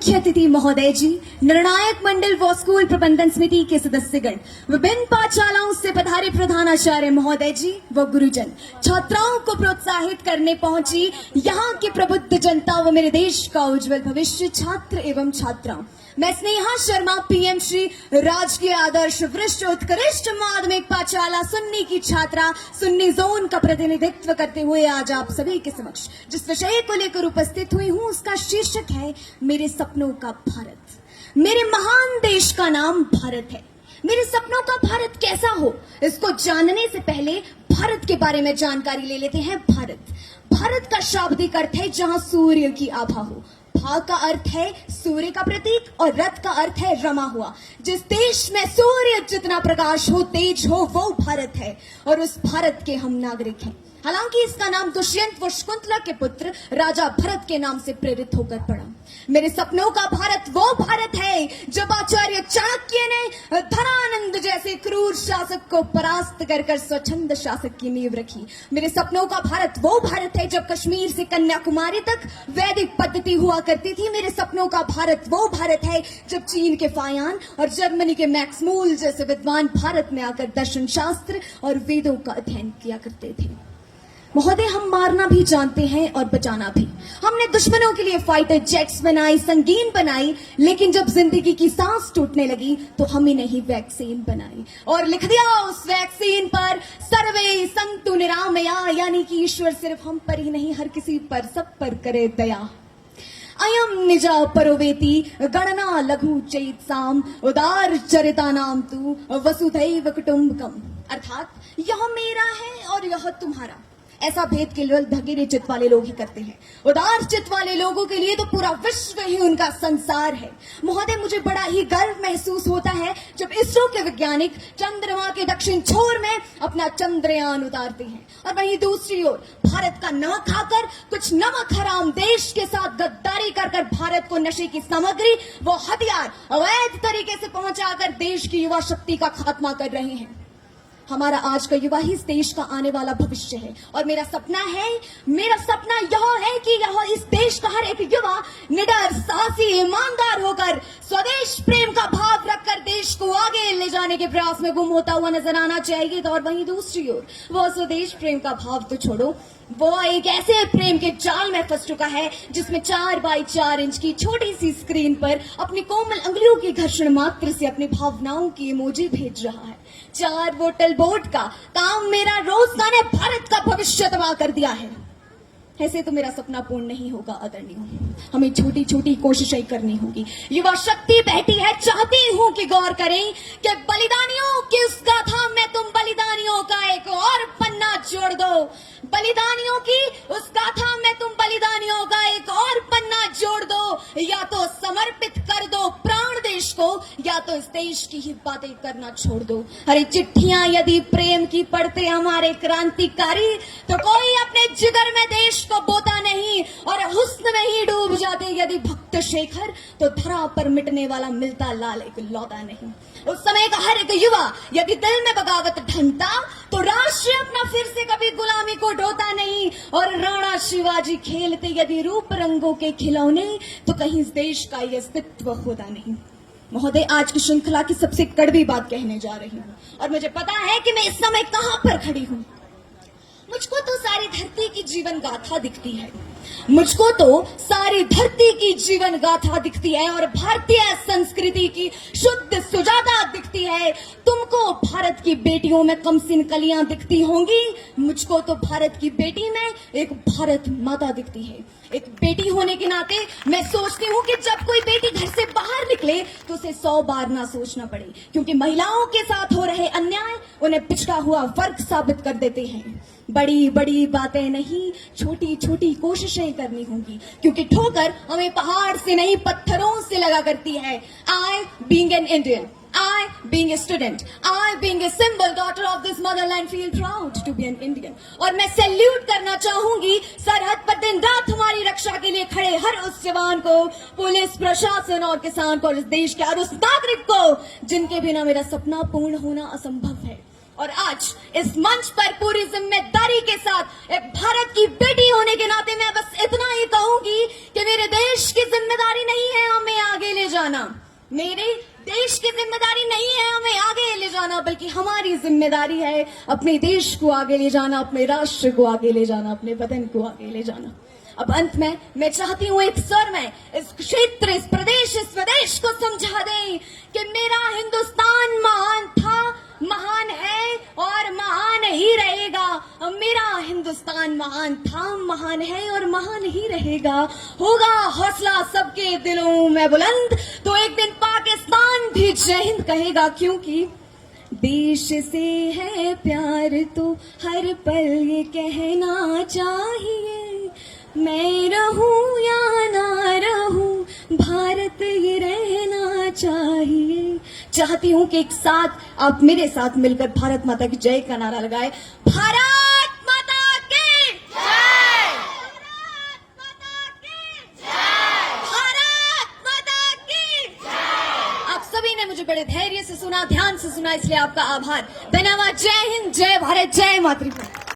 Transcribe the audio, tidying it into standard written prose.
मुख्य अतिथि महोदय जी, निर्णायक मंडल व स्कूल प्रबंधन समिति के सदस्यगण, विभिन्न पाठशालाओं से पधारे प्रधानाचार्य महोदय जी व गुरुजन, छात्राओं को प्रोत्साहित करने पहुंची यहाँ की प्रबुद्ध जनता व मेरे देश का उज्जवल भविष्य छात्र एवं छात्राओं, मैं स्नेहा शर्मा पीएम श्री राजकीय आदर्श वरिष्ठ उत्कृष्ट माध्यमिक पाठशाला सुन्नी की छात्रा सुन्नी जोन का प्रतिनिधित्व करते हुए आज आप सभी के समक्ष जिस विषय को लेकर उपस्थित हुई हूँ उसका शीर्षक है मेरे सपनों का भारत। मेरे महान देश का नाम भारत है। मेरे सपनों का भारत कैसा हो, इसको जानने से पहले भारत के बारे में जानकारी ले लेते हैं। भारत का शाब्दिक अर्थ है जहां सूर्य की आभा हो। भा का अर्थ है सूर्य का प्रतीक और रथ का अर्थ है रमा हुआ। जिस देश में सूर्य जितना प्रकाश हो, तेज हो, वो भारत है और उस भारत के हम नागरिक हैं। हालांकि इसका नाम दुष्यंत व शकुंतला के पुत्र राजा भरत के नाम से प्रेरित होकर पड़ा। मेरे सपनों का भारत वो भारत है जब आचार्य चाणक्य ने धनानंद जैसे क्रूर शासक को परास्त कर स्वच्छंद शासक की नींव रखी। मेरे सपनों का भारत वो भारत है जब कश्मीर से कन्याकुमारी तक वैदिक पद्धति हुआ करती थी। मेरे सपनों का भारत वो भारत है जब चीन के फायान और जर्मनी के मैक्स मूल जैसे विद्वान भारत में आकर दर्शन शास्त्र और वेदों का अध्ययन किया करते थे। महोदय, हम मारना भी जानते हैं और बचाना भी। हमने दुश्मनों के लिए फाइटर जेट्स बनाई, संगीन बनाई, लेकिन जब जिंदगी की सांस टूटने लगी तो हम ही नहीं वैक्सीन बनाई और लिख दिया उस वैक्सीन पर सर्वे संतु निरामया, यानी कि ईश्वर सिर्फ हम पर ही नहीं हर किसी पर, सब पर करे दया। अयम निजा परोवेति गणना लघु चैत्साम उदार चरिता नाम तू वसुधैव कुटुंबकम, अर्थात यह मेरा है और यह तुम्हारा। ऐसा भेद केवल धगेरे चित्त वाले लोग ही करते हैं। उदार चित्त वाले लोगों के लिए तो पूरा विश्व ही उनका संसार है। महोदय, मुझे बड़ा ही गर्व महसूस होता है जब इसरो के वैज्ञानिक चंद्रमा के दक्षिण छोर में अपना चंद्रयान उतारते हैं और वहीं दूसरी ओर भारत का नमक खाकर कुछ नमक हराम देश के साथ गद्दारी कर भारत को नशे की सामग्री वो हथियार अवैध तरीके से पहुंचाकर देश की युवा शक्ति का खात्मा कर रहे हैं। हमारा आज का युवा ही इस देश का आने वाला भविष्य है और मेरा सपना यह है कि यह इस देश का हर एक युवा निडर, साहसी, ईमानदार होकर स्वदेश प्रेम का भाव रखकर देश को आगे ले जाने के प्रयास में गुम होता हुआ नजर आना चाहिए। तो और वहीं दूसरी ओर वह स्वदेश प्रेम का भाव तो छोड़ो, वो एक ऐसे प्रेम के जाल में फंस चुका है जिसमें 4 बाई 4 इंच की छोटी सी स्क्रीन पर अपनी कोमल अंगुलियों की घर्षण मात्र से अपनी भावनाओं की इमोजी भेज रहा है। 4 बोतल बोट का काम मेरा रोजगार ने भारत का भविष्य तबाह कर दिया है। ऐसे तो मेरा सपना पूर्ण नहीं होगा आदरणीय। हमें छोटी छोटी कोशिशें करनी होगी। युवा शक्ति बहती है, चाहती हूँ कि गौर करें कि बलिदानियों की उस गाथा में तुम बलिदानियों का एक और पन्ना जोड़ दो। बलिदानियों की उस गाथा में तुम बलिदानियों का एक और पन्ना जोड़ दो। या तो समर्पित कर दो प्राण देश को, या तो इस देश की ही बातें करना छोड़ दो। अरे चिट्ठियां यदि प्रेम की पढ़ते हमारे क्रांतिकारी तो कोई अपने जिगर में देश को बोता नहीं और हुस्न में ही डूब जाते यदि भक्त शेखर, तो धरा पर मिटने वाला मिलता लाल एक लौटा नहीं। उस समय का हर एक युवा यदि दिल में बगावत ढंगता तो राष्ट्र अपना फिर से कभी गुलामी को ढोता नहीं और राणा शिवाजी खेलते यदि रूप रंगों के खिलौने तो कहीं इस देश का यह अस्तित्व होता नहीं। महोदय, आज की श्रृंखला की सबसे कड़वी बात कहने जा रही हूँ और मुझे पता है कि मैं इस समय कहां पर खड़ी हूँ। मुझको तो सारी धरती की जीवन गाथा दिखती है, मुझको तो सारी धरती की जीवन गाथा दिखती है और भारतीय संस्कृति की शुद्ध सुजाता दिखती है। तुमको भारत की बेटियों में कमसिन कलियां दिखती होंगी, मुझको तो भारत की बेटी में एक भारत माता दिखती है। एक बेटी होने के नाते मैं सोचती हूँ कि जब कोई बेटी घर से बाहर निकले तो उसे 100 बार ना सोचना पड़े, क्योंकि महिलाओं के साथ हो रहे अन्याय उन्हें पिछड़ा हुआ वर्ग साबित कर देते हैं। बड़ी बड़ी बातें नहीं, छोटी छोटी कोशिशें करनी होंगी, क्योंकि ठोकर हमें पहाड़ से नहीं पत्थरों से लगा करती है। I being an Indian, I being a student, I being a symbol daughter of this motherland feel proud to be an Indian। और मैं सैल्यूट करना चाहूंगी सरहद पर दिन रात हमारी रक्षा के लिए खड़े हर उस जवान को, पुलिस प्रशासन और किसान को, इस देश के हर उस नागरिक को जिनके बिना मेरा सपना पूर्ण होना असंभव है। और आज इस मंच पर पूरी जिम्मेदारी के साथ एक भारत की बेटी होने के नाते मैं बस इतना ही कहूंगी कि मेरे देश की जिम्मेदारी नहीं है हमें जाना मेरे देश की जिम्मेदारी नहीं है हमें आगे ले जाना, बल्कि हमारी जिम्मेदारी है अपने देश को आगे ले जाना, अपने राष्ट्र को आगे ले जाना, अपने वतन को आगे ले जाना। अब अंत में मैं चाहती हूँ एक स्वर में इस क्षेत्र, इस प्रदेश, इस स्वदेश को समझा दें कि मेरा हिंदुस्तान महान था, महान है और महान ही रहेगा। मेरा हिंदुस्तान महान था, महान है और महान ही रहेगा। होगा हौसला सबके दिलों में बुलंद तो एक दिन पाकिस्तान भी जय हिंद कहेगा, क्योंकि देश से है प्यार तो हर पल ये कहना चाहिए, मैं रहूं या ना रहूं भारत ये रहना चाहिए। चाहती हूं कि एक साथ आप मेरे साथ मिलकर भारत माता की जय का नारा लगाए। भारत माता की जय, भारत माता की जय, भारत माता की जय। आप सभी ने मुझे बड़े धैर्य से सुना, ध्यान से सुना, इसलिए आपका आभार, धन्यवाद। जय हिंद, जय भारत, जय मातृभूमि।